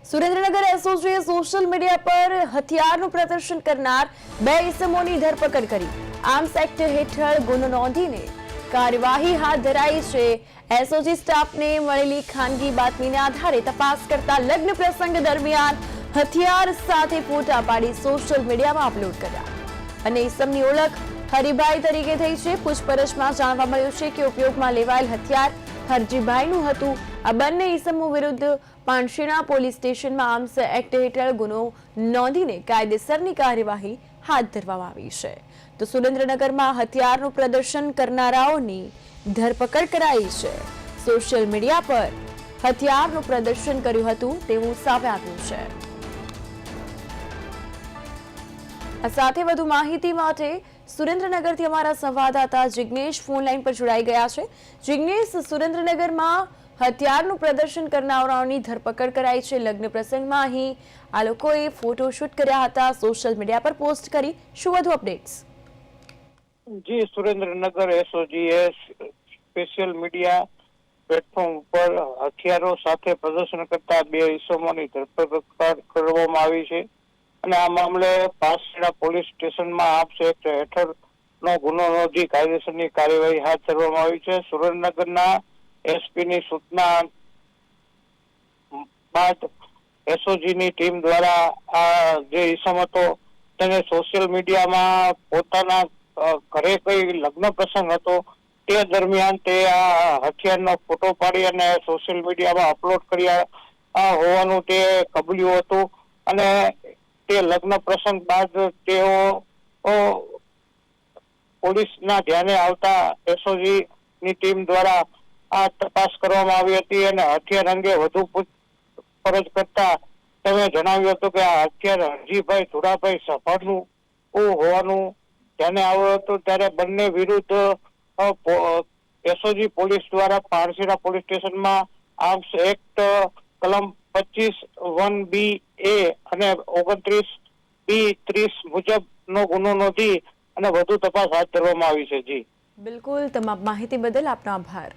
Surendranagar એસઓજીએ social media પર હથિયારનું પ્રદર્શન કરનાર બે ઇસમોની ધરપકડ કરી આર્મ્સ એક્ટ હેઠળ ગુનો નોંધીને કાર્યવાહી હાથ ધરાઈ છે। એસઓજી સ્ટાફને મળેલી ખાનગી બાતમીના આધારે તપાસ કરતા લગ્ન પ્રસંગ દરમિયાન હથિયાર સાથે ફોટા પાડી સોશિયલ મીડિયામાં અપલોડ કર્યા અને ઇસમની ઓળખ હરિભાઈ તરીકે થઈ છે। પૂછપરછમાં જાણવા મળ્યું છે કે ઉપયોગમાં લેવાયેલ હથિયાર હરજીભાઈનું હતું। આ બંને ઇસમો વિરુદ્ધ પાણશીણા પોલીસ સ્ટેશનમાં આર્મ્સ એક્ટ હેઠળ ગુનો નોંધીને કાયદેસરની કાર્યવાહી હાથ ધરવામાં આવી છે। તો સુરેન્દ્રનગરમાં હથિયારનું પ્રદર્શન કરનારાઓની ધરપકડ કરાઈ છે। સોશિયલ મીડિયા પર હથિયારનું પ્રદર્શન કર્યું હતું તેવું સામે આવ્યું છે। આ સાથે વધુ માહિતી માટે સુરેન્દ્રનગરથી અમારા સંવાદદાતા જિગ્નેશ ફોન લાઈન પર જોડાઈ ગયા છે। જિગ્નેશ, સુરેન્દ્રનગરમાં હથિયારનું પ્રદર્શન કરનારાઓની ધરપકડ કરાઈ છે। લગ્ન પ્રસંગમાં અહીં આ લોકોએ ફોટોશૂટ કર્યા હતા, સોશિયલ મીડિયા પર પોસ્ટ કરી। શું વધુ અપડેટ્સ? જી, સુરેન્દ્રનગર એસઓજીએ સ્પેશિયલ મીડિયા પ્લેટફોર્મ પર હથિયારો સાથે પ્રદર્શન કરતા બે ઇસમોની ધરપકડ કરવામાં આવી છે અને આ મામલે પાસેડા પોલીસ સ્ટેશનમાં આર્મ્સ એક્ટ હેઠળનો ગુનો નોંધી કાયદેસરની કાર્યવાહી હાથ ધરવામાં આવી છે। સુરેન્દ્રનગરના એસપીની સૂચના બાદ એસઓજીની ટીમ દ્વારા આ જે ઇસમ હતો તેને સોશિયલ મીડિયામાં પોતાના ઘરે કઈ લગ્ન પ્રસંગ હતો તે દરમિયાન તે આ હથિયારનો ફોટો પાડી અને સોશિયલ મીડિયામાં અપલોડ કર્યા હોવાનું તે કબૂલ્યું હતું અને તે લગ્ન પ્રસંગ બાદ તેઓ પોલીસના ધ્યાને આવતા એસઓજીની ટીમ દ્વારા આ તપાસ કરવામાં આવી હતી અને હથિયાર અંગે વધુ પૂછપરછ કરતા તેમણે જણાવ્યું હતું કે આ હથિયાર હરજીભાઈ ધુરાભાઈ સફળનું હોવાનું ધ્યાને આવ્યું હતું। ત્યારે બંને વિરુદ્ધ એસઓજી પોલીસ દ્વારા પારસીરા પોલીસ સ્ટેશનમાં આર્મ્સ એક્ટ કલમ 25(1)(b)(a) અને 29(b)(30) મુજબનો ગુનો નોંધી અને વધુ તપાસ હાથ ધરવામાં આવી છે। જી બિલકુલ, તમામ માહિતી બદલ આપનો આભાર।